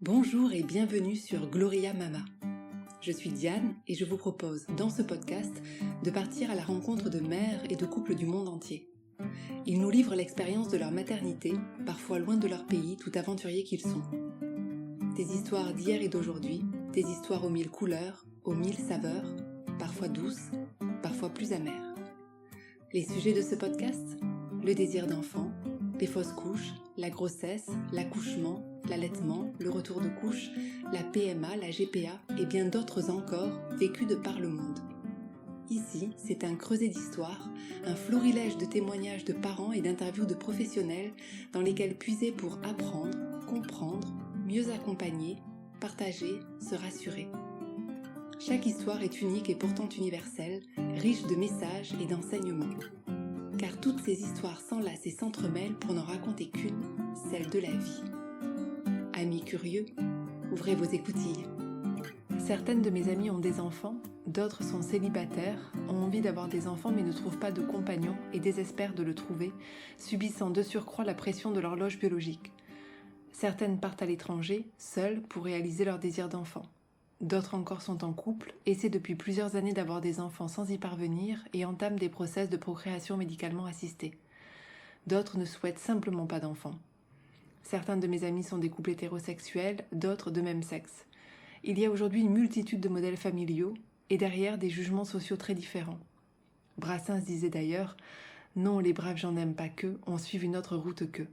Bonjour et bienvenue sur Gloria Mama. Je suis Diane et je vous propose dans ce podcast de partir à la rencontre de mères et de couples du monde entier. Ils nous livrent l'expérience de leur maternité, parfois loin de leur pays, tout aventuriers qu'ils sont. Des histoires d'hier et d'aujourd'hui, des histoires aux mille couleurs, aux mille saveurs, parfois douces, parfois plus amères. Les sujets de ce podcast ? Le désir d'enfant, les fausses couches, la grossesse, l'accouchement, l'allaitement, le retour de couche, la PMA, la GPA et bien d'autres encore vécus de par le monde. Ici, c'est un creuset d'histoires, un florilège de témoignages de parents et d'interviews de professionnels dans lesquels puiser pour apprendre, comprendre, mieux accompagner, partager, se rassurer. Chaque histoire est unique et pourtant universelle, riche de messages et d'enseignements. Car toutes ces histoires s'enlacent et s'entremêlent pour n'en raconter qu'une, celle de la vie. Amis curieux, ouvrez vos écoutilles. Certaines de mes amies ont des enfants, d'autres sont célibataires, ont envie d'avoir des enfants mais ne trouvent pas de compagnon et désespèrent de le trouver, subissant de surcroît la pression de l'horloge biologique. Certaines partent à l'étranger, seules, pour réaliser leur désir d'enfant. D'autres encore sont en couple, essaient depuis plusieurs années d'avoir des enfants sans y parvenir et entament des process de procréation médicalement assistée. D'autres ne souhaitent simplement pas d'enfants. Certains de mes amis sont des couples hétérosexuels, d'autres de même sexe. Il y a aujourd'hui une multitude de modèles familiaux et derrière des jugements sociaux très différents. Brassens disait d'ailleurs « Non, les braves gens n'aiment pas qu'eux, on suit une autre route qu'eux ».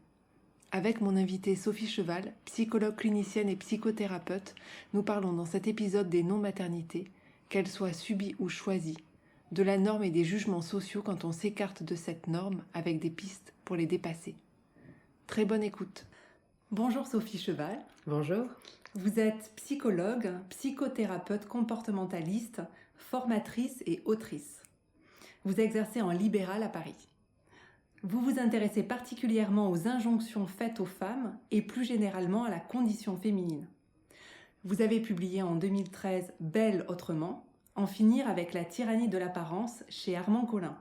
Avec mon invitée Sophie Cheval, psychologue clinicienne et psychothérapeute, nous parlons dans cet épisode des non-maternités, qu'elles soient subies ou choisies, de la norme et des jugements sociaux quand on s'écarte de cette norme avec des pistes pour les dépasser. Très bonne écoute. Bonjour Sophie Cheval. Bonjour. Vous êtes psychologue, psychothérapeute comportementaliste, formatrice et autrice. Vous exercez en libéral à Paris. Vous vous intéressez particulièrement aux injonctions faites aux femmes et plus généralement à la condition féminine. Vous avez publié en 2013 « Belle autrement », En finir avec la tyrannie de l'apparence chez Armand Collin.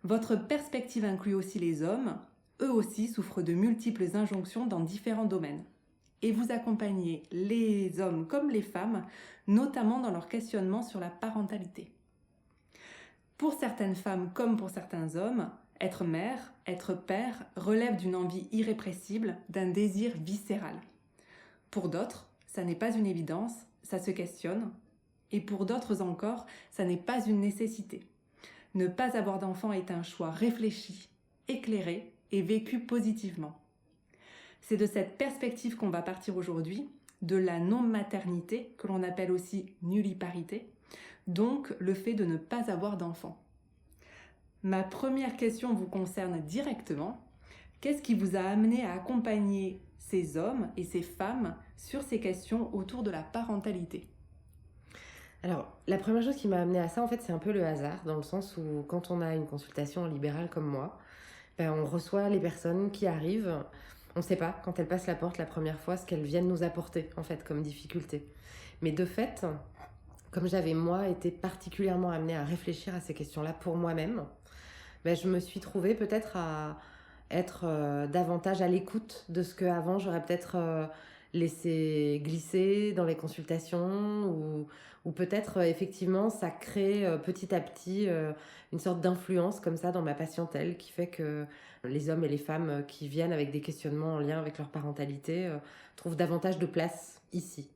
Votre perspective inclut aussi les hommes, eux aussi souffrent de multiples injonctions dans différents domaines. Et vous accompagnez les hommes comme les femmes, notamment dans leur questionnement sur la parentalité. Pour certaines femmes comme pour certains hommes, être mère, être père relève d'une envie irrépressible, d'un désir viscéral. Pour d'autres, ça n'est pas une évidence, ça se questionne. Et pour d'autres encore, ça n'est pas une nécessité. Ne pas avoir d'enfant est un choix réfléchi, éclairé et vécu positivement. C'est de cette perspective qu'on va partir aujourd'hui, de la non-maternité, que l'on appelle aussi nulliparité, donc le fait de ne pas avoir d'enfant. Ma première question vous concerne directement. Qu'est-ce qui vous a amené à accompagner ces hommes et ces femmes sur ces questions autour de la parentalité ? Alors, la première chose qui m'a amenée à ça, en fait, c'est un peu le hasard, dans le sens où quand on a une consultation en libéral comme moi, on reçoit les personnes qui arrivent. On ne sait pas, quand elles passent la porte la première fois, ce qu'elles viennent nous apporter, en fait, comme difficulté. Mais de fait, comme j'avais, moi, été particulièrement amenée à réfléchir à ces questions-là pour moi-même, je me suis trouvée peut-être à être davantage à l'écoute de ce qu'avant, j'aurais peut-être laissé glisser dans les consultations ou peut-être effectivement, ça crée petit à petit une sorte d'influence comme ça dans ma patientèle qui fait que les hommes et les femmes qui viennent avec des questionnements en lien avec leur parentalité trouvent davantage de place ici.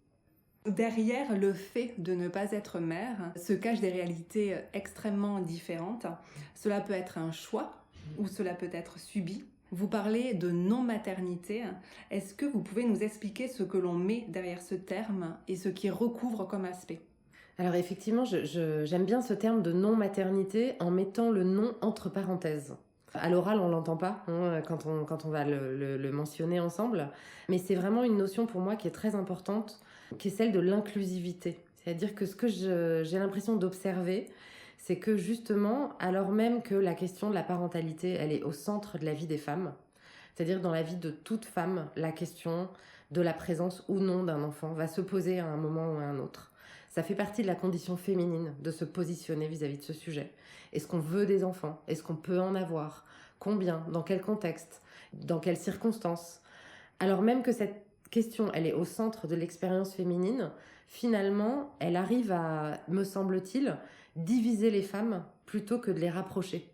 Derrière le fait de ne pas être mère se cachent des réalités extrêmement différentes. Cela peut être un choix ou cela peut être subi. Vous parlez de non-maternité. Est-ce que vous pouvez nous expliquer ce que l'on met derrière ce terme et ce qui recouvre comme aspect ? Alors effectivement, j'aime bien ce terme de non-maternité en mettant le non entre parenthèses. À l'oral, on l'entend pas quand on va le mentionner ensemble, mais c'est vraiment une notion pour moi qui est très importante, qui est celle de l'inclusivité. C'est-à-dire que ce que j'ai l'impression d'observer, c'est que justement, alors même que la question de la parentalité, elle est au centre de la vie des femmes, c'est-à-dire dans la vie de toute femme, la question de la présence ou non d'un enfant va se poser à un moment ou à un autre. Ça fait partie de la condition féminine de se positionner vis-à-vis de ce sujet. Est-ce qu'on veut des enfants ? Est-ce qu'on peut en avoir ? Combien ? Dans quel contexte ? Dans quelles circonstances ? Alors même que cette question, elle est au centre de l'expérience féminine, finalement, elle arrive à, me semble-t-il, diviser les femmes plutôt que de les rapprocher.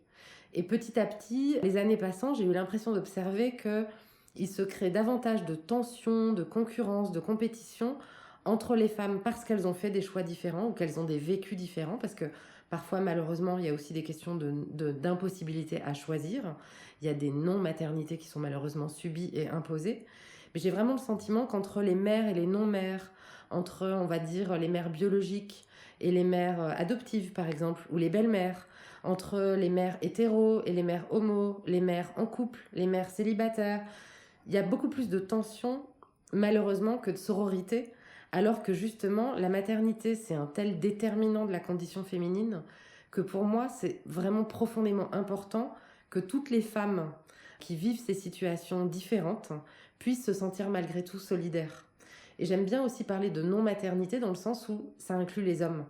Et petit à petit, les années passant, j'ai eu l'impression d'observer qu'il se crée davantage de tensions, de concurrence, de compétition entre les femmes parce qu'elles ont fait des choix différents ou qu'elles ont des vécus différents, parce que parfois, malheureusement, il y a aussi des questions d'impossibilité à choisir. Il y a des non-maternités qui sont malheureusement subies et imposées. Mais j'ai vraiment le sentiment qu'entre les mères et les non-mères, entre, on va dire, les mères biologiques et les mères adoptives, par exemple, ou les belles-mères, entre les mères hétéros et les mères homo, les mères en couple, les mères célibataires, il y a beaucoup plus de tension, malheureusement, que de sororité, alors que justement, la maternité, c'est un tel déterminant de la condition féminine que pour moi, c'est vraiment profondément important que toutes les femmes qui vivent ces situations différentes puissent se sentir malgré tout solidaires. Et j'aime bien aussi parler de non-maternité dans le sens où ça inclut les hommes.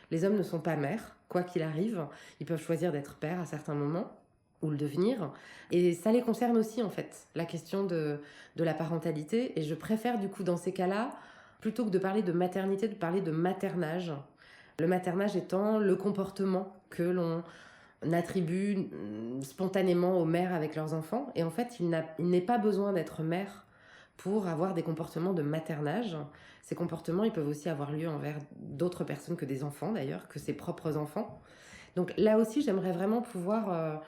Les hommes ne sont pas mères, quoi qu'il arrive. Ils peuvent choisir d'être pères à certains moments, ou le devenir. Et ça les concerne aussi, en fait, la question de la parentalité. Et je préfère, du coup, dans ces cas-là, plutôt que de parler de maternité, de parler de maternage. Le maternage étant le comportement que l'on attribue spontanément aux mères avec leurs enfants. Et en fait, il n'est pas besoin d'être mère pour avoir des comportements de maternage. Ces comportements, ils peuvent aussi avoir lieu envers d'autres personnes que des enfants, d'ailleurs, que ses propres enfants. Donc là aussi, j'aimerais vraiment pouvoir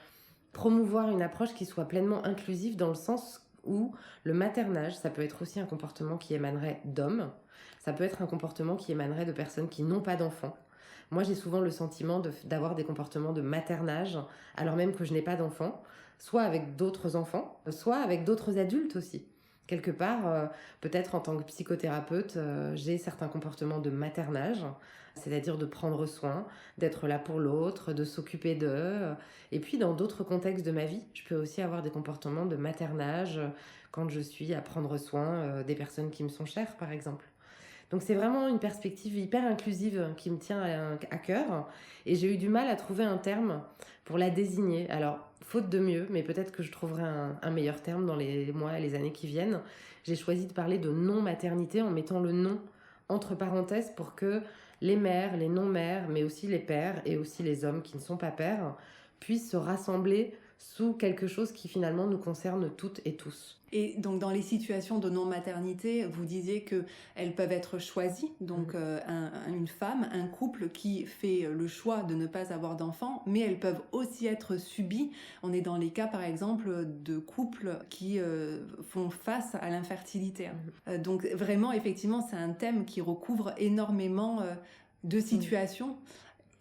promouvoir une approche qui soit pleinement inclusive dans le sens où le maternage, ça peut être aussi un comportement qui émanerait d'hommes, ça peut être un comportement qui émanerait de personnes qui n'ont pas d'enfants. Moi, j'ai souvent le sentiment d'avoir des comportements de maternage, alors même que je n'ai pas d'enfants, soit avec d'autres enfants, soit avec d'autres adultes aussi. Quelque part, peut-être en tant que psychothérapeute, j'ai certains comportements de maternage, c'est-à-dire de prendre soin, d'être là pour l'autre, de s'occuper d'eux. Et puis, dans d'autres contextes de ma vie, je peux aussi avoir des comportements de maternage quand je suis à prendre soin des personnes qui me sont chères, par exemple. Donc, c'est vraiment une perspective hyper inclusive qui me tient à cœur. Et j'ai eu du mal à trouver un terme pour la désigner. Alors, faute de mieux, mais peut-être que je trouverai un meilleur terme dans les mois et les années qui viennent, j'ai choisi de parler de non-maternité en mettant le non entre parenthèses pour que les mères, les non-mères, mais aussi les pères et aussi les hommes qui ne sont pas pères puissent se rassembler sous quelque chose qui finalement nous concerne toutes et tous. Et donc dans les situations de non-maternité, vous disiez qu'elles peuvent être choisies, donc une femme, un couple qui fait le choix de ne pas avoir d'enfants, mais elles peuvent aussi être subies. On est dans les cas par exemple de couples qui font face à l'infertilité. Donc vraiment effectivement c'est un thème qui recouvre énormément de situations.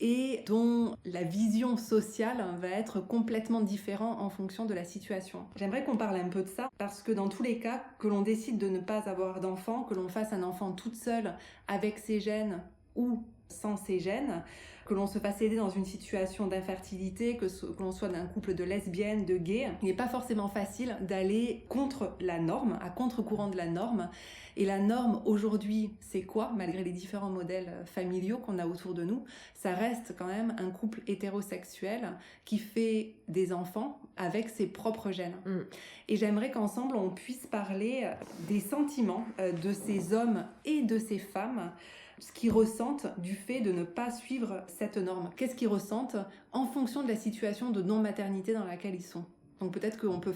Et dont la vision sociale va être complètement différente en fonction de la situation. J'aimerais qu'on parle un peu de ça, parce que dans tous les cas, que l'on décide de ne pas avoir d'enfant, que l'on fasse un enfant toute seule avec ses gènes ou sans ses gènes, que l'on se fasse aider dans une situation d'infertilité, que l'on soit d'un couple de lesbiennes, de gays, il n'est pas forcément facile d'aller contre la norme, à contre-courant de la norme. Et la norme aujourd'hui, c'est quoi, malgré les différents modèles familiaux qu'on a autour de nous? Ça reste quand même un couple hétérosexuel qui fait des enfants avec ses propres gènes. Et j'aimerais qu'ensemble, on puisse parler des sentiments de ces hommes et de ces femmes, ce qu'ils ressentent du fait de ne pas suivre cette norme. Qu'est-ce qu'ils ressentent en fonction de la situation de non-maternité dans laquelle ils sont. Donc peut-être qu'on peut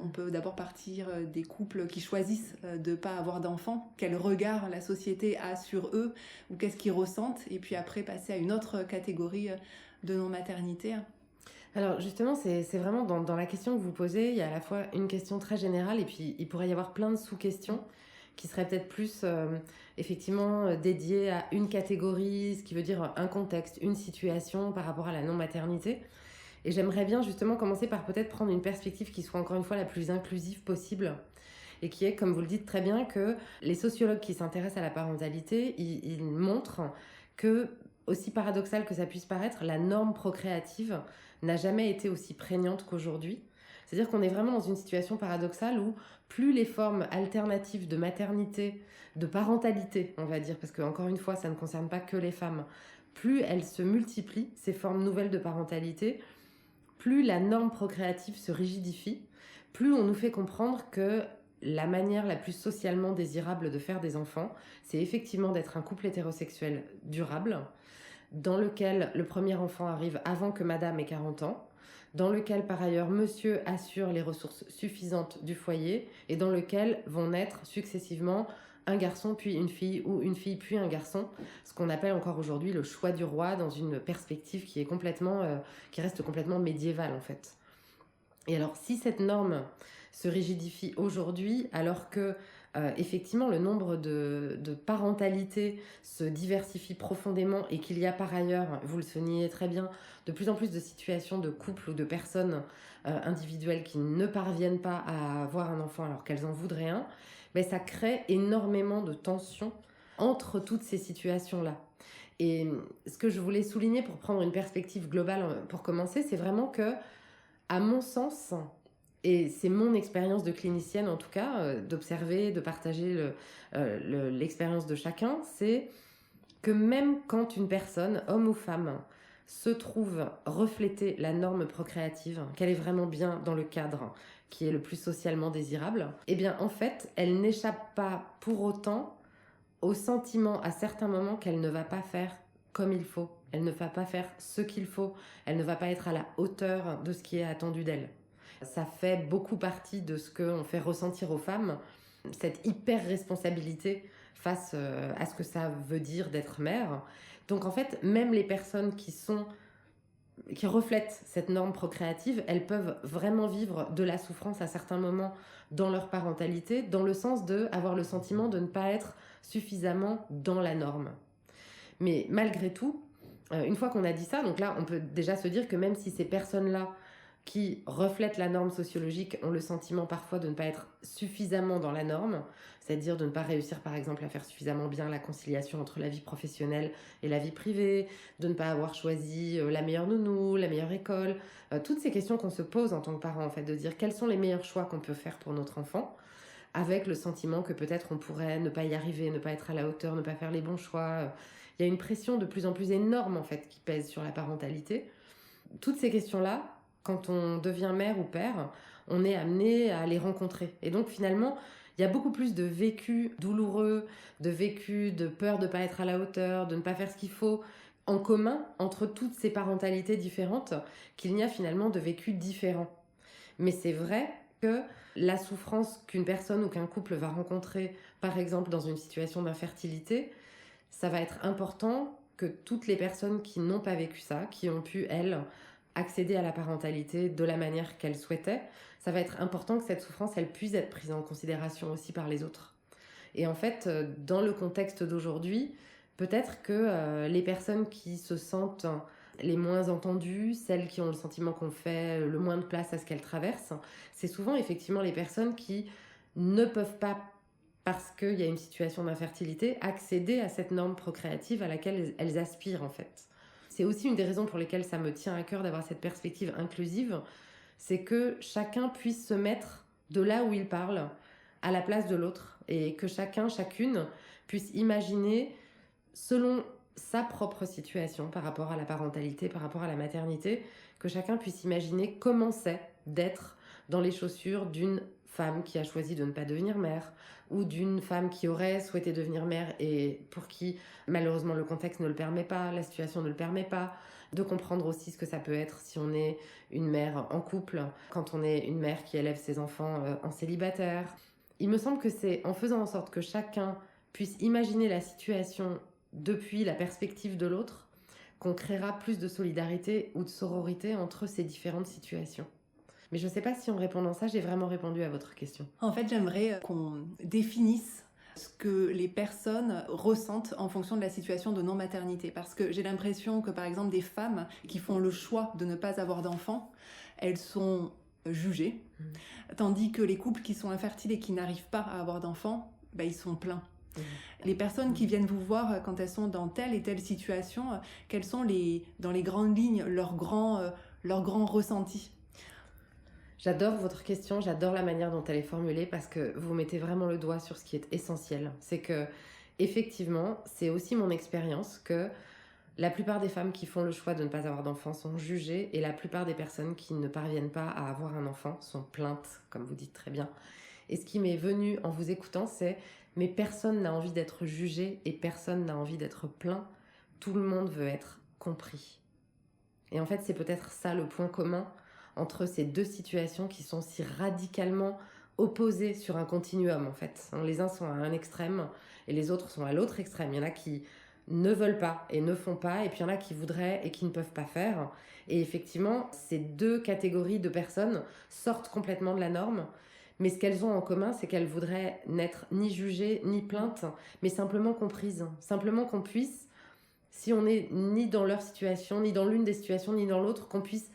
on peut d'abord partir des couples qui choisissent de ne pas avoir d'enfants, quel regard la société a sur eux, ou qu'est-ce qu'ils ressentent, et puis après passer à une autre catégorie de non-maternité. Alors justement, c'est vraiment dans la question que vous posez, il y a à la fois une question très générale, et puis il pourrait y avoir plein de sous-questions qui seraient peut-être plus effectivement dédiées à une catégorie, ce qui veut dire un contexte, une situation par rapport à la non-maternité. Et j'aimerais bien justement commencer par peut-être prendre une perspective qui soit encore une fois la plus inclusive possible et qui est, comme vous le dites très bien, que les sociologues qui s'intéressent à la parentalité, ils montrent que, aussi paradoxal que ça puisse paraître, la norme procréative n'a jamais été aussi prégnante qu'aujourd'hui. C'est-à-dire qu'on est vraiment dans une situation paradoxale où plus les formes alternatives de maternité, de parentalité, on va dire, parce que encore une fois, ça ne concerne pas que les femmes, plus elles se multiplient, ces formes nouvelles de parentalité, plus la norme procréative se rigidifie, plus on nous fait comprendre que la manière la plus socialement désirable de faire des enfants, c'est effectivement d'être un couple hétérosexuel durable, dans lequel le premier enfant arrive avant que madame ait 40 ans, dans lequel par ailleurs monsieur assure les ressources suffisantes du foyer et dans lequel vont naître successivement un garçon puis une fille ou une fille puis un garçon, ce qu'on appelle encore aujourd'hui le choix du roi dans une perspective qui reste complètement médiévale en fait. Et alors si cette norme se rigidifie aujourd'hui alors que effectivement le nombre de parentalités se diversifie profondément et qu'il y a par ailleurs, vous le soulignez très bien, de plus en plus de situations de couples ou de personnes individuelles qui ne parviennent pas à avoir un enfant alors qu'elles en voudraient un, mais ça crée énormément de tensions entre toutes ces situations-là. Et ce que je voulais souligner pour prendre une perspective globale pour commencer, c'est vraiment que, à mon sens, et c'est mon expérience de clinicienne en tout cas, d'observer, de partager l'expérience de chacun, c'est que même quand une personne, homme ou femme, se trouve refléter la norme procréative, qu'elle est vraiment bien dans le cadre qui est le plus socialement désirable, eh bien en fait, elle n'échappe pas pour autant au sentiment à certains moments qu'elle ne va pas faire comme il faut, elle ne va pas faire ce qu'il faut, elle ne va pas être à la hauteur de ce qui est attendu d'elle. Ça fait beaucoup partie de ce qu'on fait ressentir aux femmes, cette hyper-responsabilité face à ce que ça veut dire d'être mère. Donc en fait, même les personnes qui reflètent cette norme procréative, elles peuvent vraiment vivre de la souffrance à certains moments dans leur parentalité, dans le sens d'avoir le sentiment de ne pas être suffisamment dans la norme. Mais malgré tout, une fois qu'on a dit ça, donc là, on peut déjà se dire que même si ces personnes-là qui reflètent la norme sociologique ont le sentiment parfois de ne pas être suffisamment dans la norme, c'est-à-dire de ne pas réussir par exemple à faire suffisamment bien la conciliation entre la vie professionnelle et la vie privée, de ne pas avoir choisi la meilleure nounou, la meilleure école, toutes ces questions qu'on se pose en tant que parent en fait, de dire quels sont les meilleurs choix qu'on peut faire pour notre enfant, avec le sentiment que peut-être on pourrait ne pas y arriver, ne pas être à la hauteur, ne pas faire les bons choix. Il y a une pression de plus en plus énorme en fait qui pèse sur la parentalité. Toutes ces questions-là, quand on devient mère ou père, on est amené à les rencontrer. Et donc finalement, il y a beaucoup plus de vécu douloureux, de vécu de peur de ne pas être à la hauteur, de ne pas faire ce qu'il faut, en commun entre toutes ces parentalités différentes, qu'il n'y a finalement de vécu différents. Mais c'est vrai que la souffrance qu'une personne ou qu'un couple va rencontrer, par exemple dans une situation d'infertilité, ça va être important que toutes les personnes qui n'ont pas vécu ça, qui ont pu, elles, accéder à la parentalité de la manière qu'elle souhaitait, ça va être important que cette souffrance, elle puisse être prise en considération aussi par les autres. Et en fait, dans le contexte d'aujourd'hui, peut-être que les personnes qui se sentent les moins entendues, celles qui ont le sentiment qu'on fait le moins de place à ce qu'elles traversent, c'est souvent effectivement les personnes qui ne peuvent pas, parce qu'il y a une situation d'infertilité, accéder à cette norme procréative à laquelle elles aspirent en fait. C'est aussi une des raisons pour lesquelles ça me tient à cœur d'avoir cette perspective inclusive, c'est que chacun puisse se mettre de là où il parle à la place de l'autre et que chacun, chacune puisse imaginer selon sa propre situation par rapport à la parentalité, par rapport à la maternité, que chacun puisse imaginer comment c'est d'être dans les chaussures d'une femme qui a choisi de ne pas devenir mère ou d'une femme qui aurait souhaité devenir mère et pour qui malheureusement le contexte ne le permet pas, la situation ne le permet pas, de comprendre aussi ce que ça peut être si on est une mère en couple, quand on est une mère qui élève ses enfants en célibataire. Il me semble que c'est en faisant en sorte que chacun puisse imaginer la situation depuis la perspective de l'autre qu'on créera plus de solidarité ou de sororité entre ces différentes situations. Mais je ne sais pas si en répondant ça, j'ai vraiment répondu à votre question. En fait, j'aimerais qu'on définisse ce que les personnes ressentent en fonction de la situation de non-maternité. Parce que j'ai l'impression que, par exemple, des femmes qui font le choix de ne pas avoir d'enfants, elles sont jugées. Tandis que les couples qui sont infertiles et qui n'arrivent pas à avoir d'enfants, ils sont pleins. Les personnes qui viennent vous voir quand elles sont dans telle et telle situation, quels sont dans les grandes lignes leurs grands ressentis? J'adore votre question, j'adore la manière dont elle est formulée parce que vous mettez vraiment le doigt sur ce qui est essentiel. C'est que, effectivement, c'est aussi mon expérience que la plupart des femmes qui font le choix de ne pas avoir d'enfants sont jugées et la plupart des personnes qui ne parviennent pas à avoir un enfant sont plaintes, comme vous dites très bien. Et ce qui m'est venu en vous écoutant, c'est mais personne n'a envie d'être jugé et personne n'a envie d'être plaint. Tout le monde veut être compris. Et en fait, c'est peut-être ça le point commun entre ces deux situations qui sont si radicalement opposées sur un continuum, en fait. Les uns sont à un extrême et les autres sont à l'autre extrême. Il y en a qui ne veulent pas et ne font pas, et puis il y en a qui voudraient et qui ne peuvent pas faire. Et effectivement, ces deux catégories de personnes sortent complètement de la norme. Mais ce qu'elles ont en commun, c'est qu'elles voudraient n'être ni jugées, ni plaintes, mais simplement comprises. Simplement qu'on puisse, si on n'est ni dans leur situation, ni dans l'une des situations, ni dans l'autre, qu'on puisse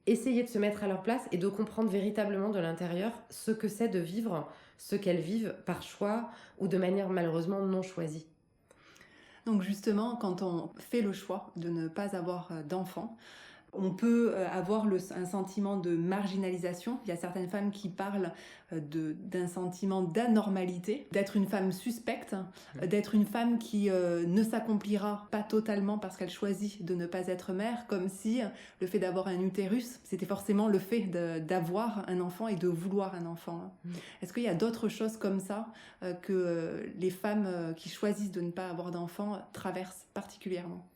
essayer de se mettre à leur place et de comprendre véritablement de l'intérieur ce que c'est de vivre ce qu'elles vivent par choix ou de manière malheureusement non choisie. Donc justement, quand on fait le choix de ne pas avoir d'enfants, on peut avoir un sentiment de marginalisation. Il y a certaines femmes qui parlent d'un sentiment d'anormalité, d'être une femme suspecte, d'être une femme qui ne s'accomplira pas totalement parce qu'elle choisit de ne pas être mère, comme si le fait d'avoir un utérus, c'était forcément le fait d'avoir un enfant et de vouloir un enfant. Est-ce qu'il y a d'autres choses comme ça que les femmes qui choisissent de ne pas avoir d'enfants traversent particulièrement ?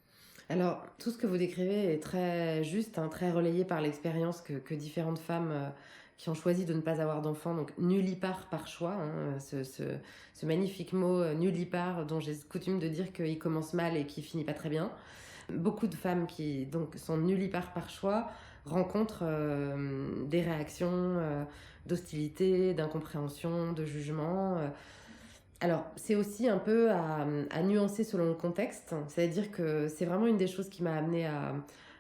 Alors, tout ce que vous décrivez est très juste, très relayé par l'expérience que différentes femmes qui ont choisi de ne pas avoir d'enfants, donc nullipare par choix, ce magnifique mot nullipare dont j'ai coutume de dire qu'il commence mal et qu'il finit pas très bien. Beaucoup de femmes qui donc sont nullipare par choix rencontrent des réactions d'hostilité, d'incompréhension, de jugement. Alors, c'est aussi un peu à nuancer selon le contexte. C'est-à-dire que c'est vraiment une des choses qui m'a amenée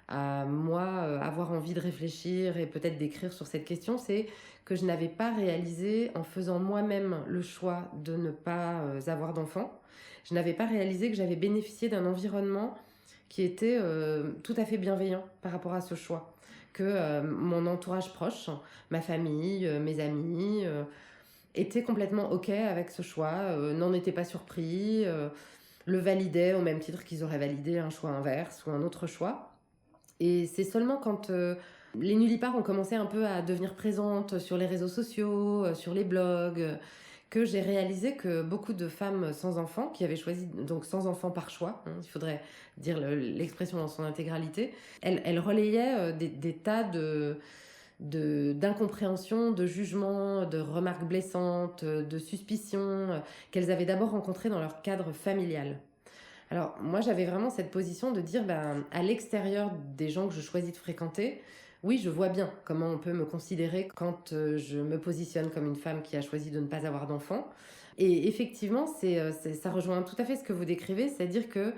à moi avoir envie de réfléchir et peut-être d'écrire sur cette question, c'est que je n'avais pas réalisé, en faisant moi-même le choix de ne pas avoir d'enfant, je n'avais pas réalisé que j'avais bénéficié d'un environnement qui était tout à fait bienveillant par rapport à ce choix. Que mon entourage proche, ma famille, mes amis... étaient complètement OK avec ce choix, n'en étaient pas surpris, le validaient au même titre qu'ils auraient validé un choix inverse ou un autre choix. Et c'est seulement quand les nullipares ont commencé un peu à devenir présentes sur les réseaux sociaux, sur les blogs, que j'ai réalisé que beaucoup de femmes sans enfants, qui avaient choisi, donc sans enfants par choix, il faudrait dire l'expression dans son intégralité, elles relayaient des tas d'incompréhension, de jugement, de remarques blessantes, de suspicions qu'elles avaient d'abord rencontrées dans leur cadre familial. Alors moi j'avais vraiment cette position de dire à l'extérieur des gens que je choisis de fréquenter, oui je vois bien comment on peut me considérer quand je me positionne comme une femme qui a choisi de ne pas avoir d'enfant. Et effectivement ça rejoint tout à fait ce que vous décrivez, c'est-à-dire que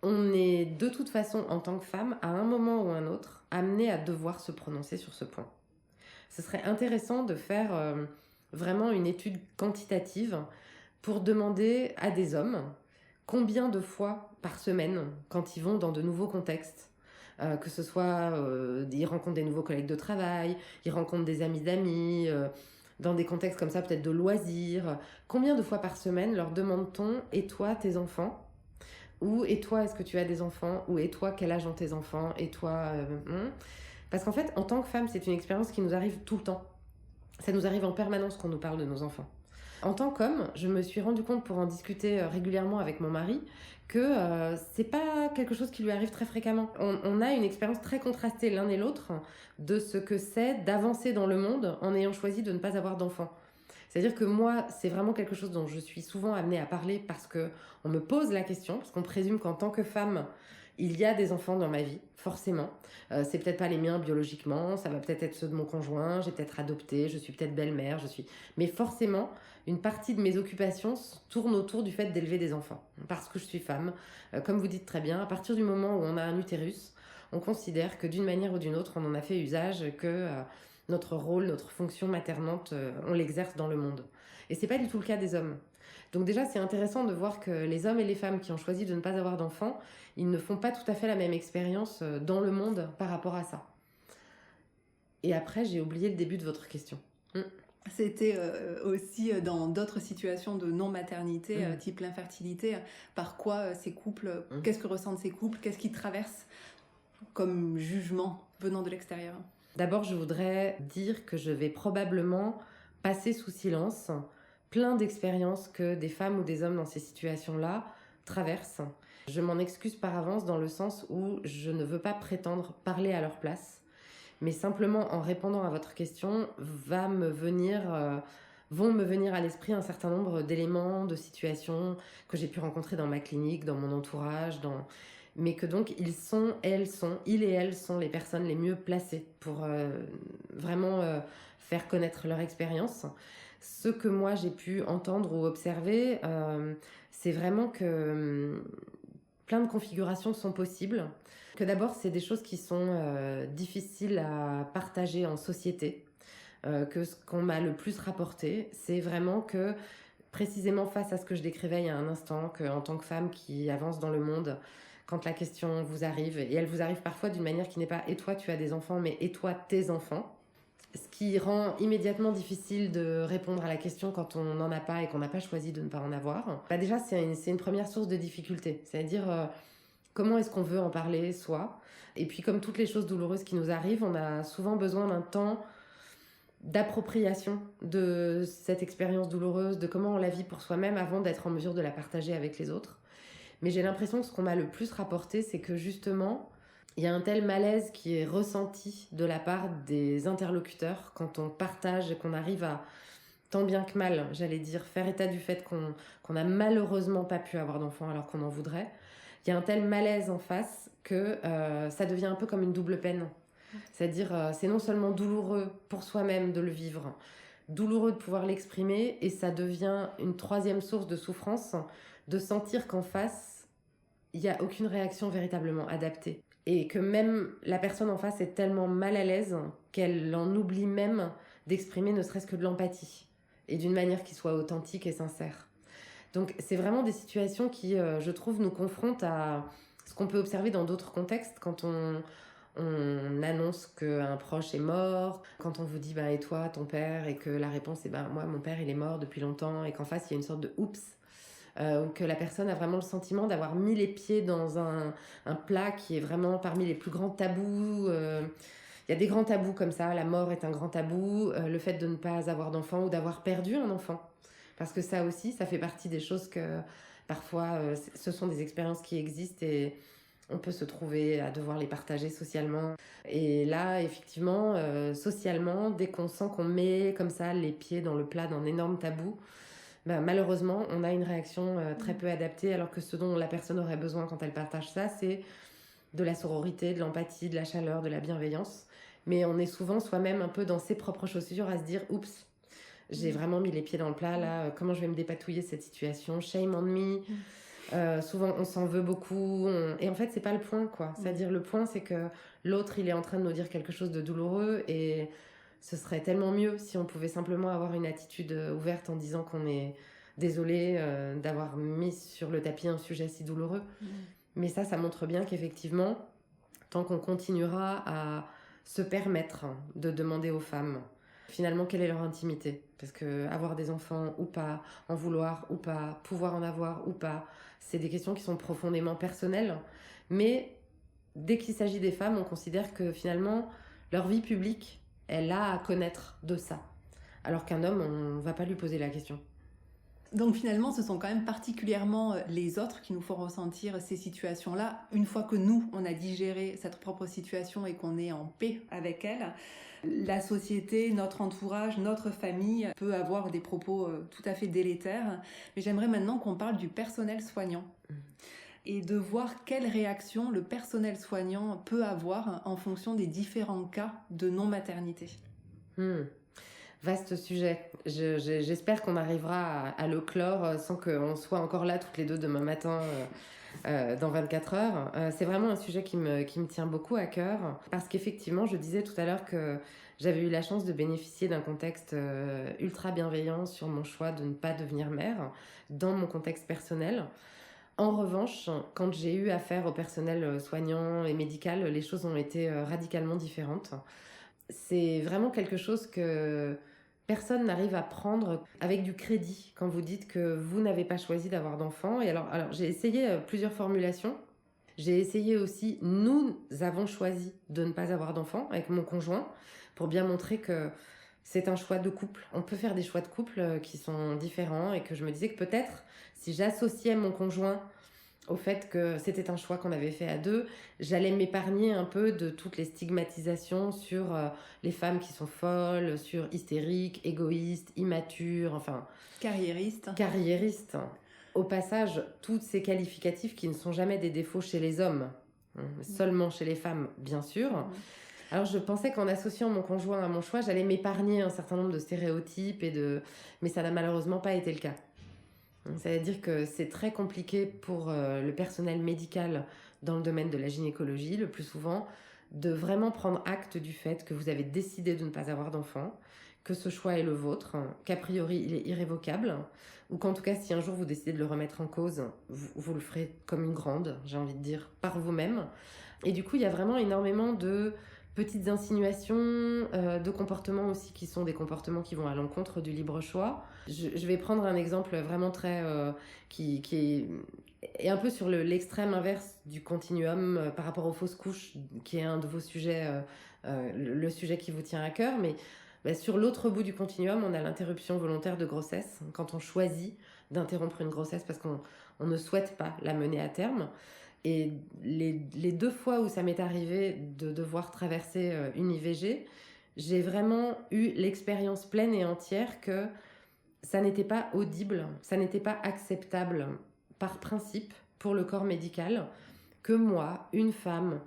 on est de toute façon, en tant que femme, à un moment ou un autre, amené à devoir se prononcer sur ce point. Ce serait intéressant de faire vraiment une étude quantitative pour demander à des hommes combien de fois par semaine, quand ils vont dans de nouveaux contextes, que ce soit ils rencontrent des nouveaux collègues de travail, ils rencontrent des amis d'amis, dans des contextes comme ça, peut-être de loisirs, combien de fois par semaine leur demande-t-on « et toi, tes enfants ?» Ou « et toi, est-ce que tu as des enfants ?» Ou « et toi, quel âge ont tes enfants ?» Et toi... Parce qu'en fait, en tant que femme, c'est une expérience qui nous arrive tout le temps. Ça nous arrive en permanence qu'on nous parle de nos enfants. En tant qu'homme, je me suis rendu compte, pour en discuter régulièrement avec mon mari, que c'est pas quelque chose qui lui arrive très fréquemment. On a une expérience très contrastée l'un et l'autre de ce que c'est d'avancer dans le monde en ayant choisi de ne pas avoir d'enfants. C'est-à-dire que moi, c'est vraiment quelque chose dont je suis souvent amenée à parler parce qu'on me pose la question, parce qu'on présume qu'en tant que femme, il y a des enfants dans ma vie, forcément. C'est peut-être pas les miens biologiquement, ça va peut-être être ceux de mon conjoint, j'ai peut-être adopté, je suis peut-être belle-mère, Mais forcément, une partie de mes occupations tourne autour du fait d'élever des enfants. Parce que je suis femme, comme vous dites très bien, à partir du moment où on a un utérus, on considère que d'une manière ou d'une autre, on en a fait usage, que... notre rôle, notre fonction maternante, on l'exerce dans le monde. Et c'est pas du tout le cas des hommes. Donc déjà, c'est intéressant de voir que les hommes et les femmes qui ont choisi de ne pas avoir d'enfants, ils ne font pas tout à fait la même expérience dans le monde par rapport à ça. Et après, j'ai oublié le début de votre question. C'était aussi dans d'autres situations de non-maternité, type l'infertilité, par quoi ces couples, qu'est-ce que ressentent ces couples, qu'est-ce qu'ils traversent comme jugement venant de l'extérieur ? D'abord, je voudrais dire que je vais probablement passer sous silence plein d'expériences que des femmes ou des hommes dans ces situations-là traversent. Je m'en excuse par avance dans le sens où je ne veux pas prétendre parler à leur place, mais simplement en répondant à votre question vont me venir à l'esprit un certain nombre d'éléments, de situations que j'ai pu rencontrer dans ma clinique, dans mon entourage, mais que donc ils et elles sont les personnes les mieux placées pour vraiment faire connaître leur expérience. Ce que moi j'ai pu entendre ou observer, c'est vraiment que plein de configurations sont possibles. Que d'abord, c'est des choses qui sont difficiles à partager en société. Que ce qu'on m'a le plus rapporté, c'est vraiment que, précisément face à ce que je décrivais il y a un instant, qu'en tant que femme qui avance dans le monde, quand la question vous arrive, et elle vous arrive parfois d'une manière qui n'est pas « et toi tu as des enfants », mais « et toi tes enfants », ce qui rend immédiatement difficile de répondre à la question quand on n'en a pas et qu'on n'a pas choisi de ne pas en avoir. Déjà, c'est une première source de difficulté. C'est-à-dire, comment est-ce qu'on veut en parler, soi ? Et puis, comme toutes les choses douloureuses qui nous arrivent, on a souvent besoin d'un temps d'appropriation de cette expérience douloureuse, de comment on la vit pour soi-même avant d'être en mesure de la partager avec les autres. Mais j'ai l'impression que ce qu'on m'a le plus rapporté, c'est que justement, il y a un tel malaise qui est ressenti de la part des interlocuteurs quand on partage et qu'on arrive à, tant bien que mal, j'allais dire, faire état du fait qu'on n'a malheureusement pas pu avoir d'enfant alors qu'on en voudrait. Il y a un tel malaise en face que ça devient un peu comme une double peine. C'est-à-dire, c'est non seulement douloureux pour soi-même de le vivre, douloureux de pouvoir l'exprimer, et ça devient une troisième source de souffrance, de sentir qu'en face, il n'y a aucune réaction véritablement adaptée. Et que même la personne en face est tellement mal à l'aise qu'elle en oublie même d'exprimer ne serait-ce que de l'empathie, et d'une manière qui soit authentique et sincère. Donc c'est vraiment des situations qui, je trouve, nous confrontent à ce qu'on peut observer dans d'autres contextes, quand on annonce qu'un proche est mort, quand on vous dit et toi, ton père, et que la réponse est moi, mon père, il est mort depuis longtemps, et qu'en face, il y a une sorte de oups, ou que la personne a vraiment le sentiment d'avoir mis les pieds dans un plat qui est vraiment parmi les plus grands tabous. Il y a des grands tabous comme ça, la mort est un grand tabou, le fait de ne pas avoir d'enfant ou d'avoir perdu un enfant. Parce que ça aussi, ça fait partie des choses que parfois, ce sont des expériences qui existent et on peut se trouver à devoir les partager socialement. Et là, effectivement, socialement, dès qu'on sent qu'on met comme ça les pieds dans le plat d'un énorme tabou, malheureusement, on a une réaction très peu adaptée, alors que ce dont la personne aurait besoin quand elle partage ça, c'est de la sororité, de l'empathie, de la chaleur, de la bienveillance. Mais on est souvent soi-même un peu dans ses propres chaussures à se dire « Oups, j'ai vraiment mis les pieds dans le plat, là, comment je vais me dépatouiller de cette situation, shame on me ». Souvent on s'en veut beaucoup et en fait c'est pas le point quoi. C'est-à-dire le point c'est que l'autre il est en train de nous dire quelque chose de douloureux et ce serait tellement mieux si on pouvait simplement avoir une attitude ouverte en disant qu'on est désolé d'avoir mis sur le tapis un sujet si douloureux. Mais ça montre bien qu'effectivement tant qu'on continuera à se permettre de demander aux femmes finalement quelle est leur intimité, parce que avoir des enfants ou pas, en vouloir ou pas, pouvoir en avoir ou pas, c'est des questions qui sont profondément personnelles, mais dès qu'il s'agit des femmes, on considère que finalement leur vie publique, elle a à connaître de ça, alors qu'un homme, on ne va pas lui poser la question. Donc finalement, ce sont quand même particulièrement les autres qui nous font ressentir ces situations-là. Une fois que nous, on a digéré cette propre situation et qu'on est en paix avec elle, la société, notre entourage, notre famille peut avoir des propos tout à fait délétères. Mais j'aimerais maintenant qu'on parle du personnel soignant et de voir quelle réaction le personnel soignant peut avoir en fonction des différents cas de non-maternité. Vaste sujet. J'espère qu'on arrivera à le clore sans qu'on soit encore là toutes les deux demain matin dans 24 heures. C'est vraiment un sujet qui me tient beaucoup à cœur parce qu'effectivement, je disais tout à l'heure que j'avais eu la chance de bénéficier d'un contexte ultra bienveillant sur mon choix de ne pas devenir mère dans mon contexte personnel. En revanche, quand j'ai eu affaire au personnel soignant et médical, les choses ont été radicalement différentes. C'est vraiment quelque chose que personne n'arrive à prendre avec du crédit quand vous dites que vous n'avez pas choisi d'avoir d'enfant. Et alors j'ai essayé plusieurs formulations. J'ai essayé aussi « nous avons choisi de ne pas avoir d'enfant » avec mon conjoint pour bien montrer que c'est un choix de couple. On peut faire des choix de couple qui sont différents et que je me disais que peut-être si j'associais mon conjoint au fait que c'était un choix qu'on avait fait à deux, j'allais m'épargner un peu de toutes les stigmatisations sur les femmes qui sont folles, sur hystériques, égoïstes, immatures, enfin... Carriériste. Carriériste. Au passage, tous ces qualificatifs qui ne sont jamais des défauts chez les hommes, seulement chez les femmes, bien sûr. Alors je pensais qu'en associant mon conjoint à mon choix, j'allais m'épargner un certain nombre de stéréotypes, mais ça n'a malheureusement pas été le cas. C'est-à-dire que c'est très compliqué pour le personnel médical dans le domaine de la gynécologie, le plus souvent, de vraiment prendre acte du fait que vous avez décidé de ne pas avoir d'enfant, que ce choix est le vôtre, qu'a priori il est irrévocable, ou qu'en tout cas si un jour vous décidez de le remettre en cause, vous le ferez comme une grande, j'ai envie de dire, par vous-même. Et du coup, il y a vraiment énormément de petites insinuations, de comportements aussi qui sont des comportements qui vont à l'encontre du libre choix. Je vais prendre un exemple vraiment très... qui est un peu sur l'extrême inverse du continuum par rapport aux fausses couches, qui est un de vos sujets, le sujet qui vous tient à cœur. Mais sur l'autre bout du continuum, on a l'interruption volontaire de grossesse, quand on choisit d'interrompre une grossesse parce qu'on ne souhaite pas la mener à terme. Et les 2 fois où ça m'est arrivé de devoir traverser une IVG, j'ai vraiment eu l'expérience pleine et entière que ça n'était pas audible, ça n'était pas acceptable par principe pour le corps médical que moi, une femme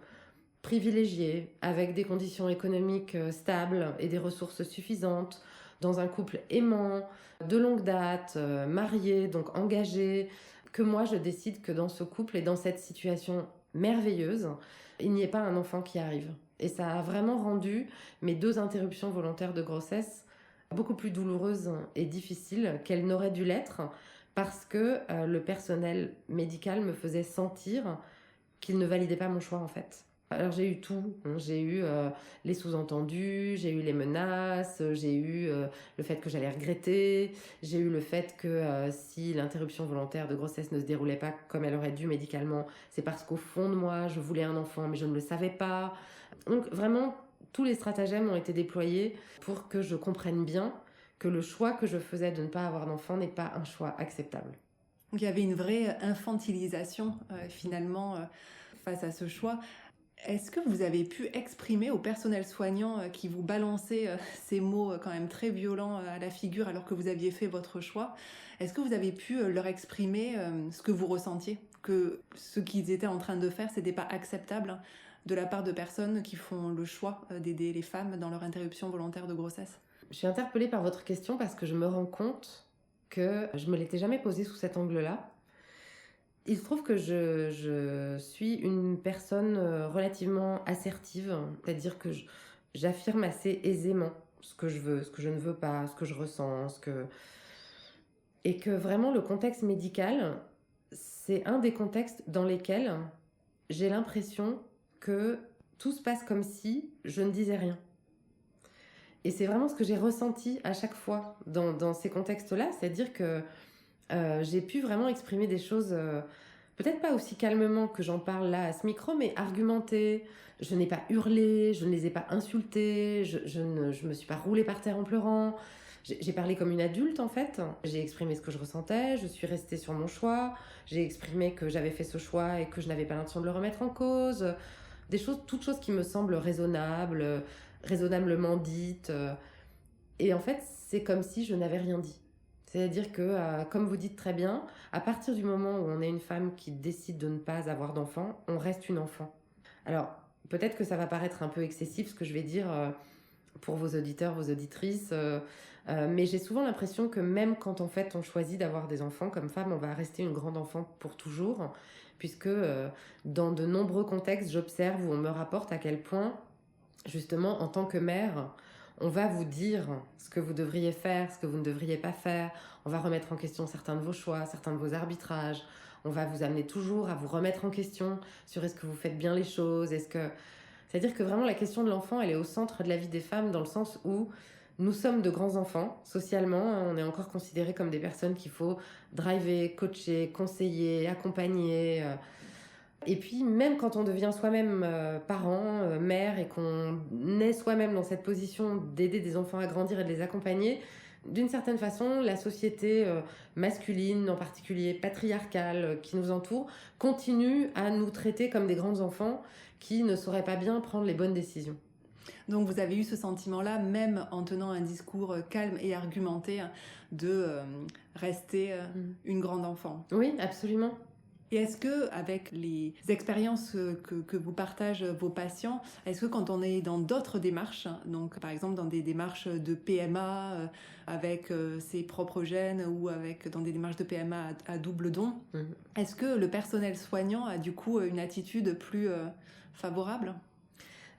privilégiée, avec des conditions économiques stables et des ressources suffisantes, dans un couple aimant, de longue date, marié, donc engagé, que moi je décide que dans ce couple et dans cette situation merveilleuse, il n'y ait pas un enfant qui arrive. Et ça a vraiment rendu mes 2 interruptions volontaires de grossesse beaucoup plus douloureuses et difficiles qu'elles n'auraient dû l'être, parce que le personnel médical me faisait sentir qu'il ne validait pas mon choix en fait. Alors j'ai eu tout, j'ai eu les sous-entendus, j'ai eu les menaces, j'ai eu le fait que j'allais regretter, j'ai eu le fait que si l'interruption volontaire de grossesse ne se déroulait pas comme elle aurait dû médicalement, c'est parce qu'au fond de moi, je voulais un enfant mais je ne le savais pas. Donc vraiment, tous les stratagèmes ont été déployés pour que je comprenne bien que le choix que je faisais de ne pas avoir d'enfant n'est pas un choix acceptable. Donc il y avait une vraie infantilisation finalement face à ce choix. Est-ce que vous avez pu exprimer au personnel soignant qui vous balançait ces mots quand même très violents à la figure alors que vous aviez fait votre choix, est-ce que vous avez pu leur exprimer ce que vous ressentiez, que ce qu'ils étaient en train de faire, c'était pas acceptable de la part de personnes qui font le choix d'aider les femmes dans leur interruption volontaire de grossesse? Je suis interpellée par votre question parce que je me rends compte que je me l'étais jamais posée sous cet angle-là. Il se trouve que je suis une personne relativement assertive, c'est-à-dire que j'affirme assez aisément ce que je veux, ce que je ne veux pas, ce que je ressens, et que vraiment le contexte médical, c'est un des contextes dans lesquels j'ai l'impression que tout se passe comme si je ne disais rien. Et c'est vraiment ce que j'ai ressenti à chaque fois dans ces contextes-là, c'est-à-dire que j'ai pu vraiment exprimer des choses, peut-être pas aussi calmement que j'en parle là à ce micro, mais argumentées. Je n'ai pas hurlé, je ne les ai pas insultés, je me suis pas roulée par terre en pleurant. J'ai parlé comme une adulte en fait. J'ai exprimé ce que je ressentais, je suis restée sur mon choix. J'ai exprimé que j'avais fait ce choix et que je n'avais pas l'intention de le remettre en cause. Toutes choses qui me semblent raisonnables, raisonnablement dites. Et en fait, c'est comme si je n'avais rien dit. C'est-à-dire que, comme vous dites très bien, à partir du moment où on est une femme qui décide de ne pas avoir d'enfant, on reste une enfant. Alors, peut-être que ça va paraître un peu excessif ce que je vais dire pour vos auditeurs, vos auditrices, mais j'ai souvent l'impression que même quand en fait on choisit d'avoir des enfants comme femme, on va rester une grande enfant pour toujours, puisque dans de nombreux contextes, j'observe où on me rapporte à quel point, justement, en tant que mère, on va vous dire ce que vous devriez faire, ce que vous ne devriez pas faire. On va remettre en question certains de vos choix, certains de vos arbitrages. On va vous amener toujours à vous remettre en question sur est-ce que vous faites bien les choses. C'est-à-dire que vraiment la question de l'enfant, elle est au centre de la vie des femmes dans le sens où nous sommes de grands enfants. Socialement, on est encore considérés comme des personnes qu'il faut driver, coacher, conseiller, accompagner. Et puis même quand on devient soi-même parent, mère, et qu'on est soi-même dans cette position d'aider des enfants à grandir et de les accompagner, d'une certaine façon, la société masculine, en particulier patriarcale, qui nous entoure, continue à nous traiter comme des grands enfants qui ne sauraient pas bien prendre les bonnes décisions. Donc vous avez eu ce sentiment-là, même en tenant un discours calme et argumenté, de rester une grande enfant. Oui, absolument. Et est-ce que, avec les expériences que vous partagent vos patients, est-ce que quand on est dans d'autres démarches, donc par exemple dans des démarches de PMA avec ses propres gènes ou dans des démarches de PMA à double don, est-ce que le personnel soignant a du coup une attitude plus favorable ?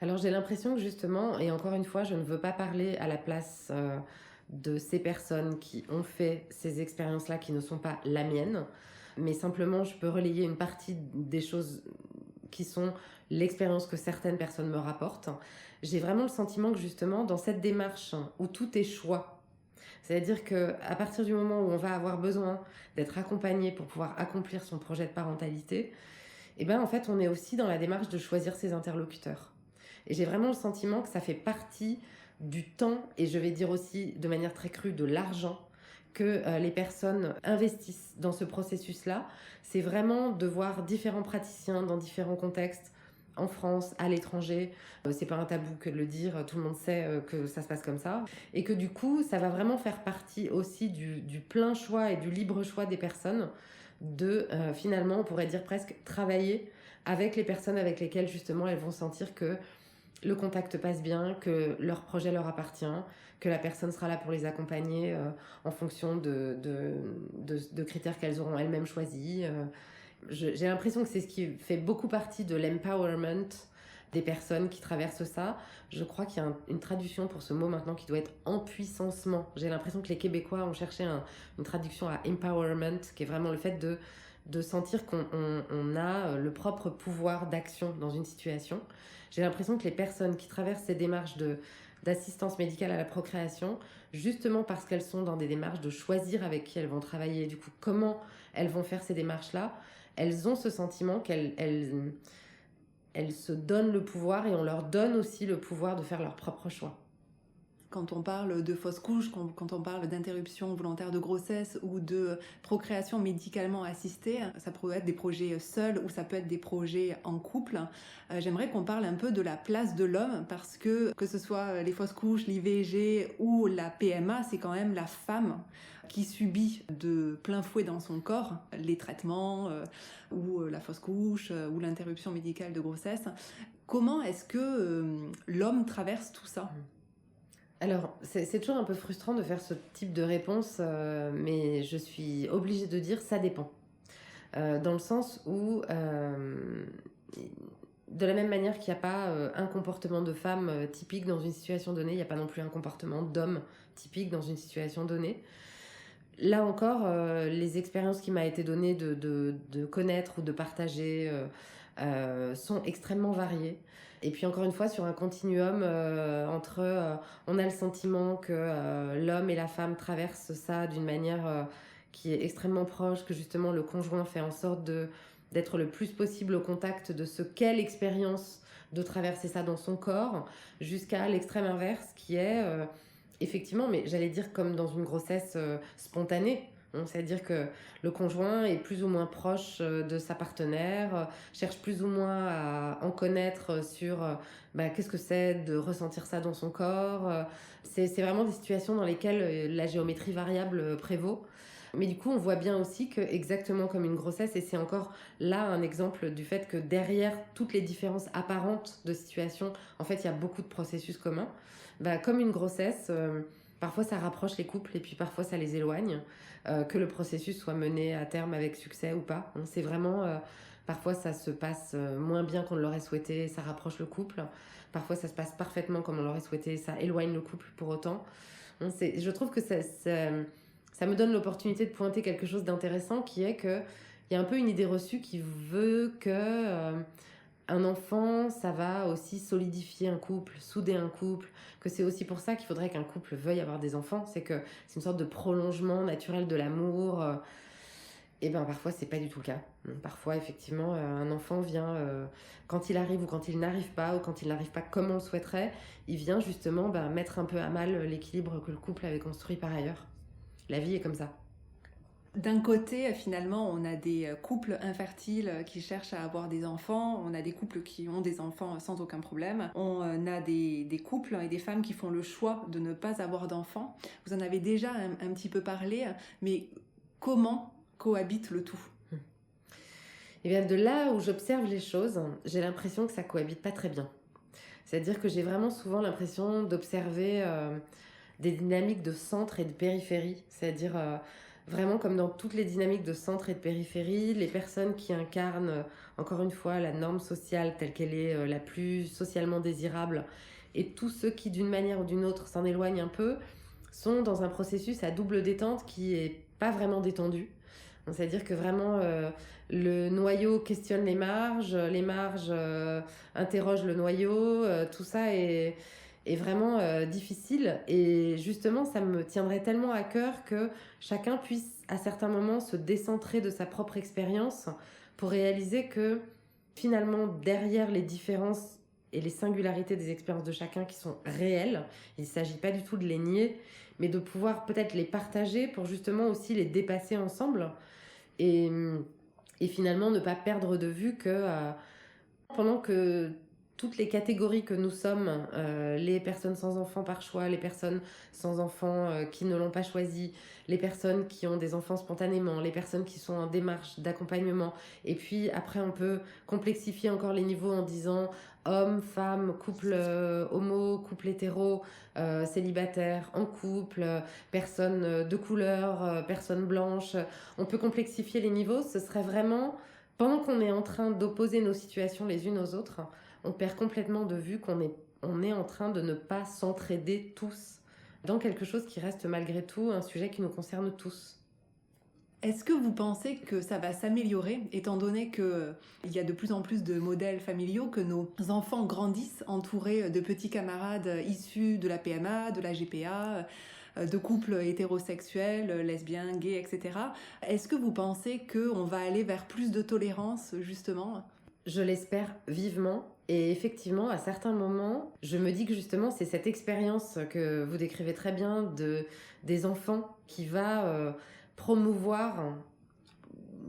Alors j'ai l'impression que justement, et encore une fois, je ne veux pas parler à la place de ces personnes qui ont fait ces expériences-là qui ne sont pas la mienne, mais simplement je peux relayer une partie des choses qui sont l'expérience que certaines personnes me rapportent. J'ai vraiment le sentiment que justement dans cette démarche où tout est choix, c'est-à-dire qu'à partir du moment où on va avoir besoin d'être accompagné pour pouvoir accomplir son projet de parentalité, et ben en fait on est aussi dans la démarche de choisir ses interlocuteurs. Et j'ai vraiment le sentiment que ça fait partie du temps, et je vais dire aussi de manière très crue de l'argent, que les personnes investissent dans ce processus-là. C'est vraiment de voir différents praticiens dans différents contextes, en France, à l'étranger. C'est pas un tabou que de le dire, tout le monde sait que ça se passe comme ça. Et que du coup, ça va vraiment faire partie aussi du plein choix et du libre choix des personnes de, finalement, on pourrait dire presque, travailler avec les personnes avec lesquelles, justement, elles vont sentir que le contact passe bien, que leur projet leur appartient, que la personne sera là pour les accompagner en fonction de critères qu'elles auront elles-mêmes choisis. J'ai l'impression que c'est ce qui fait beaucoup partie de l'empowerment des personnes qui traversent ça. Je crois qu'il y a une traduction pour ce mot maintenant qui doit être empuissancement. J'ai l'impression que les Québécois ont cherché une traduction à empowerment, qui est vraiment le fait de sentir qu'on a le propre pouvoir d'action dans une situation. J'ai l'impression que les personnes qui traversent ces démarches d'assistance médicale à la procréation, justement parce qu'elles sont dans des démarches de choisir avec qui elles vont travailler, du coup comment elles vont faire ces démarches-là, elles ont ce sentiment qu'elles se donnent le pouvoir, et on leur donne aussi le pouvoir de faire leur propre choix. Quand on parle de fausse couche, quand on parle d'interruption volontaire de grossesse ou de procréation médicalement assistée, ça peut être des projets seuls ou ça peut être des projets en couple. J'aimerais qu'on parle un peu de la place de l'homme, parce que ce soit les fausses couches, l'IVG ou la PMA, c'est quand même la femme qui subit de plein fouet dans son corps les traitements ou la fausse couche ou l'interruption médicale de grossesse. Comment est-ce que l'homme traverse tout ça ? Alors, c'est toujours un peu frustrant de faire ce type de réponse, mais je suis obligée de dire ça dépend. Dans le sens où, de la même manière qu'il n'y a pas un comportement de femme typique dans une situation donnée, il n'y a pas non plus un comportement d'homme typique dans une situation donnée. Là encore, les expériences qui m'a été données de connaître ou de partager sont extrêmement variées. Et puis encore une fois, sur un continuum entre... on a le sentiment que l'homme et la femme traversent ça d'une manière qui est extrêmement proche, que justement le conjoint fait en sorte d'être le plus possible au contact de ce qu'est l'expérience de traverser ça dans son corps, jusqu'à l'extrême inverse qui est... effectivement, mais j'allais dire comme dans une grossesse spontanée. C'est-à-dire que le conjoint est plus ou moins proche de sa partenaire, cherche plus ou moins à en connaître sur qu'est-ce que c'est de ressentir ça dans son corps. C'est vraiment des situations dans lesquelles la géométrie variable prévaut. Mais du coup, on voit bien aussi que, exactement comme une grossesse, et c'est encore là un exemple du fait que derrière toutes les différences apparentes de situation, en fait, il y a beaucoup de processus communs. Comme une grossesse, parfois ça rapproche les couples et puis parfois ça les éloigne. Que le processus soit mené à terme avec succès ou pas. C'est vraiment... parfois ça se passe moins bien qu'on l'aurait souhaité, ça rapproche le couple. Parfois ça se passe parfaitement comme on l'aurait souhaité, ça éloigne le couple pour autant. Je trouve que ça me donne l'opportunité de pointer quelque chose d'intéressant, qui est qu'il y a un peu une idée reçue qui veut que un enfant, ça va aussi solidifier un couple, souder un couple, que c'est aussi pour ça qu'il faudrait qu'un couple veuille avoir des enfants, c'est que c'est une sorte de prolongement naturel de l'amour. Et ben parfois c'est pas du tout le cas. Parfois effectivement un enfant vient quand il arrive ou quand il n'arrive pas ou quand il n'arrive pas comme on le souhaiterait, il vient justement mettre un peu à mal l'équilibre que le couple avait construit par ailleurs. La vie est comme ça. D'un côté, finalement, on a des couples infertiles qui cherchent à avoir des enfants, on a des couples qui ont des enfants sans aucun problème, on a des couples et des femmes qui font le choix de ne pas avoir d'enfants. Vous en avez déjà un petit peu parlé, mais comment cohabite le tout? Et bien de là où j'observe les choses, j'ai l'impression que ça cohabite pas très bien. C'est-à-dire que j'ai vraiment souvent l'impression d'observer des dynamiques de centre et de périphérie. C'est-à-dire vraiment comme dans toutes les dynamiques de centre et de périphérie, les personnes qui incarnent, encore une fois, la norme sociale telle qu'elle est la plus socialement désirable, et tous ceux qui, d'une manière ou d'une autre, s'en éloignent un peu, sont dans un processus à double détente qui est pas vraiment détendu. Donc, c'est-à-dire que vraiment, le noyau questionne les marges interrogent le noyau, tout ça est vraiment difficile. Et justement, ça me tiendrait tellement à cœur que chacun puisse, à certains moments, se décentrer de sa propre expérience pour réaliser que, finalement, derrière les différences et les singularités des expériences de chacun qui sont réelles, il ne s'agit pas du tout de les nier, mais de pouvoir peut-être les partager pour justement aussi les dépasser ensemble. Et finalement, ne pas perdre de vue que pendant que toutes les catégories que nous sommes, les personnes sans enfants par choix, les personnes sans enfants qui ne l'ont pas choisi, les personnes qui ont des enfants spontanément, les personnes qui sont en démarche d'accompagnement, et puis après on peut complexifier encore les niveaux en disant hommes, femmes, couple homo, couple hétéro, célibataire, en couple, personnes de couleur, personnes blanches. On peut complexifier les niveaux. Ce serait vraiment, pendant qu'on est en train d'opposer nos situations les unes aux autres, on perd complètement de vue qu'on est en train de ne pas s'entraider tous dans quelque chose qui reste malgré tout un sujet qui nous concerne tous. Est-ce que vous pensez que ça va s'améliorer, étant donné qu'il y a de plus en plus de modèles familiaux, que nos enfants grandissent entourés de petits camarades issus de la PMA, de la GPA, de couples hétérosexuels, lesbiens, gays, etc. Est-ce que vous pensez qu'on va aller vers plus de tolérance, justement ? Je l'espère vivement. Et effectivement, à certains moments, je me dis que justement, c'est cette expérience que vous décrivez très bien des enfants qui va promouvoir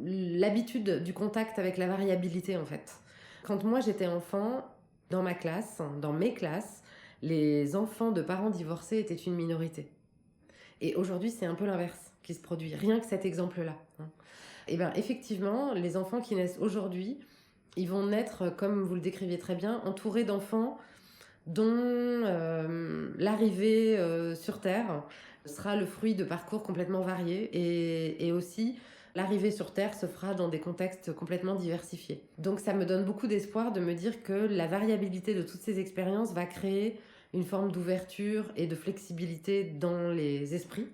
l'habitude du contact avec la variabilité, en fait. Quand moi, j'étais enfant, dans ma classe, dans mes classes, les enfants de parents divorcés étaient une minorité. Et aujourd'hui, c'est un peu l'inverse qui se produit. Rien que cet exemple-là. Et bien, effectivement, les enfants qui naissent aujourd'hui, ils vont naître, comme vous le décriviez très bien, entourés d'enfants dont l'arrivée sur Terre sera le fruit de parcours complètement variés et aussi l'arrivée sur Terre se fera dans des contextes complètement diversifiés. Donc ça me donne beaucoup d'espoir de me dire que la variabilité de toutes ces expériences va créer une forme d'ouverture et de flexibilité dans les esprits.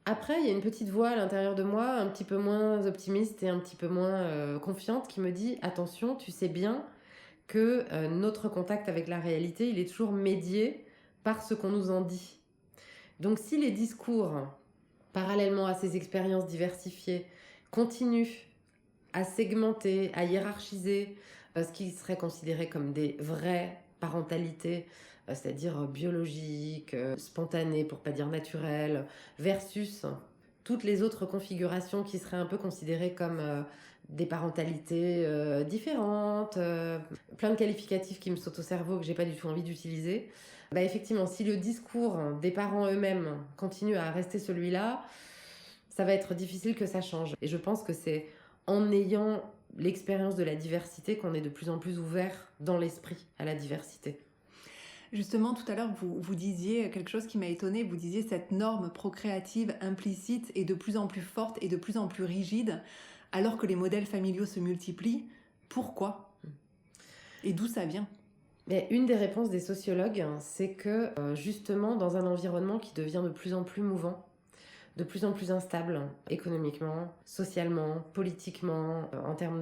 Après, il y a une petite voix à l'intérieur de moi, un petit peu moins optimiste et un petit peu moins confiante, qui me dit « Attention, tu sais bien que notre contact avec la réalité, il est toujours médié par ce qu'on nous en dit. » Donc si les discours, parallèlement à ces expériences diversifiées, continuent à segmenter, à hiérarchiser ce qui serait considéré comme des vraies parentalités, c'est-à-dire biologique, spontané pour pas dire naturel, versus toutes les autres configurations qui seraient un peu considérées comme des parentalités différentes, plein de qualificatifs qui me sautent au cerveau que j'ai pas du tout envie d'utiliser. Effectivement, si le discours des parents eux-mêmes continue à rester celui-là, ça va être difficile que ça change. Et je pense que c'est en ayant l'expérience de la diversité qu'on est de plus en plus ouvert dans l'esprit à la diversité. Justement, tout à l'heure, vous disiez quelque chose qui m'a étonnée. Vous disiez cette norme procréative implicite est de plus en plus forte et de plus en plus rigide, alors que les modèles familiaux se multiplient. Pourquoi ? Et d'où ça vient ? Mais une des réponses des sociologues, c'est que justement, dans un environnement qui devient de plus en plus mouvant, de plus en plus instable, économiquement, socialement, politiquement, en termes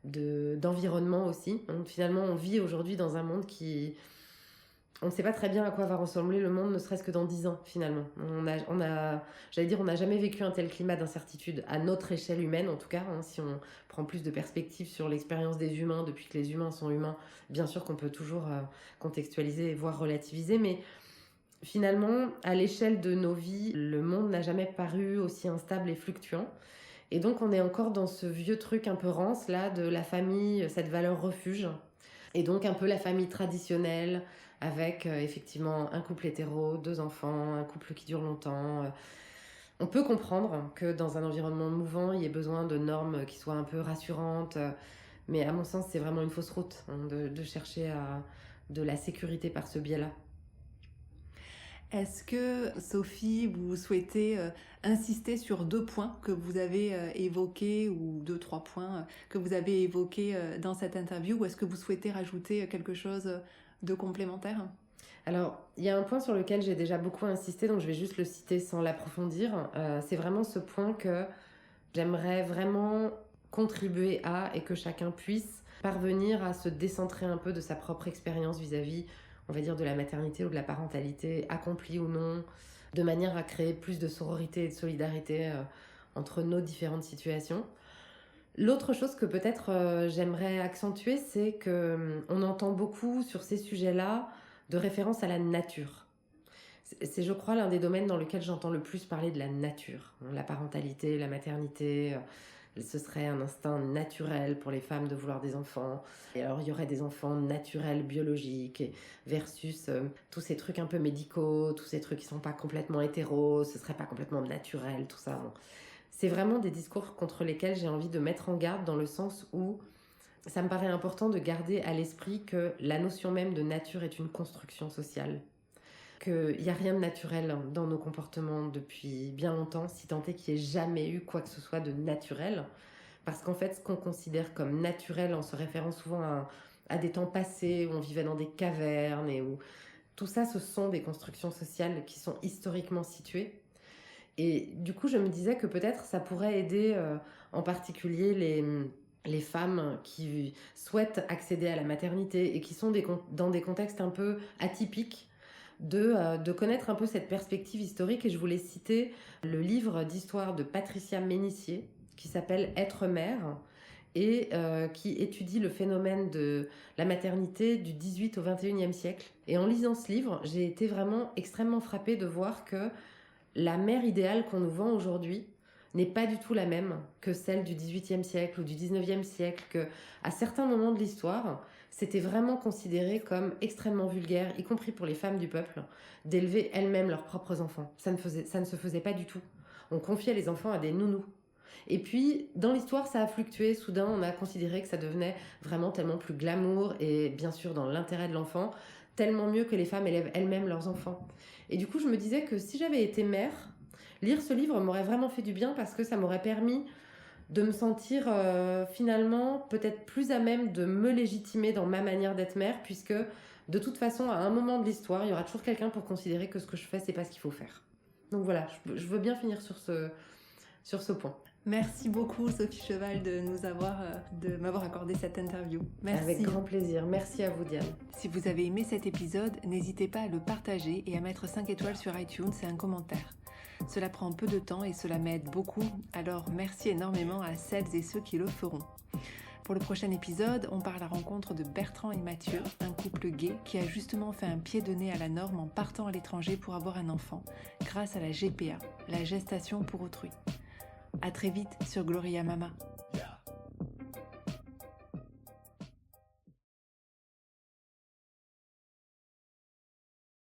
d'environnement aussi. Donc, finalement, on vit aujourd'hui dans un monde qui on ne sait pas très bien à quoi va ressembler le monde, ne serait-ce que dans 10 ans, finalement. On n'a jamais vécu un tel climat d'incertitude, à notre échelle humaine, en tout cas. Si on prend plus de perspective sur l'expérience des humains, depuis que les humains sont humains, bien sûr qu'on peut toujours contextualiser, voire relativiser, mais finalement, à l'échelle de nos vies, le monde n'a jamais paru aussi instable et fluctuant. Et donc, on est encore dans ce vieux truc un peu rance, là, de la famille, cette valeur refuge. Et donc, un peu la famille traditionnelle, avec effectivement un couple hétéro, 2 enfants, un couple qui dure longtemps. On peut comprendre que dans un environnement mouvant, il y ait besoin de normes qui soient un peu rassurantes. Mais à mon sens, c'est vraiment une fausse route de chercher de la sécurité par ce biais-là. Est-ce que, Sophie, vous souhaitez insister sur 2 points que vous avez évoqués, ou 2-3 points que vous avez évoqués dans cette interview, ou est-ce que vous souhaitez rajouter quelque chose de complémentaire ? Alors, il y a un point sur lequel j'ai déjà beaucoup insisté, donc je vais juste le citer sans l'approfondir. C'est vraiment ce point que j'aimerais vraiment contribuer à, et que chacun puisse parvenir à se décentrer un peu de sa propre expérience vis-à-vis, on va dire, de la maternité ou de la parentalité, accomplie ou non, de manière à créer plus de sororité et de solidarité entre nos différentes situations. L'autre chose que peut-être j'aimerais accentuer, c'est qu'on entend beaucoup sur ces sujets-là de référence à la nature. C'est, je crois, l'un des domaines dans lequel j'entends le plus parler de la nature. La parentalité, la maternité, ce serait un instinct naturel pour les femmes de vouloir des enfants. Et alors, il y aurait des enfants naturels, biologiques, versus tous ces trucs un peu médicaux, tous ces trucs qui sont pas complètement hétéros, ce serait pas complètement naturel, tout ça. Bon. C'est vraiment des discours contre lesquels j'ai envie de mettre en garde, dans le sens où ça me paraît important de garder à l'esprit que la notion même de nature est une construction sociale. Qu'il n'y a rien de naturel dans nos comportements depuis bien longtemps, si tant est qu'il n'y ait jamais eu quoi que ce soit de naturel. Parce qu'en fait, ce qu'on considère comme naturel, en se référant souvent à des temps passés où on vivait dans des cavernes, et où tout ça, ce sont des constructions sociales qui sont historiquement situées. Et du coup, je me disais que peut-être ça pourrait aider en particulier les femmes qui souhaitent accéder à la maternité et qui sont dans des contextes un peu atypiques, de connaître un peu cette perspective historique. Et je voulais citer le livre d'histoire de Patricia Ménissier qui s'appelle « Être mère » et qui étudie le phénomène de la maternité du 18 au 21e siècle. Et en lisant ce livre, j'ai été vraiment extrêmement frappée de voir que la mère idéale qu'on nous vend aujourd'hui n'est pas du tout la même que celle du 18e siècle ou du 19e siècle, qu'à certains moments de l'histoire, c'était vraiment considéré comme extrêmement vulgaire, y compris pour les femmes du peuple, d'élever elles-mêmes leurs propres enfants. Ça ne se faisait pas du tout. On confiait les enfants à des nounous. Et puis, dans l'histoire, ça a fluctué. Soudain, on a considéré que ça devenait vraiment tellement plus glamour, et bien sûr dans l'intérêt de l'enfant, tellement mieux que les femmes élèvent elles-mêmes leurs enfants. Et du coup, je me disais que si j'avais été mère, lire ce livre m'aurait vraiment fait du bien, parce que ça m'aurait permis de me sentir finalement peut-être plus à même de me légitimer dans ma manière d'être mère, puisque de toute façon, à un moment de l'histoire, il y aura toujours quelqu'un pour considérer que ce que je fais, c'est pas ce qu'il faut faire. Donc voilà, je veux bien finir sur ce point. Merci beaucoup, Sophie Cheval, de m'avoir accordé cette interview. Merci. Avec grand plaisir. Merci à vous, Diane. Si vous avez aimé cet épisode, n'hésitez pas à le partager et à mettre 5 étoiles sur iTunes et un commentaire. Cela prend peu de temps et cela m'aide beaucoup, alors merci énormément à celles et ceux qui le feront. Pour le prochain épisode, on part à la rencontre de Bertrand et Mathieu, un couple gay qui a justement fait un pied de nez à la norme en partant à l'étranger pour avoir un enfant, grâce à la GPA, la gestation pour autrui. À très vite sur Gloria Mama.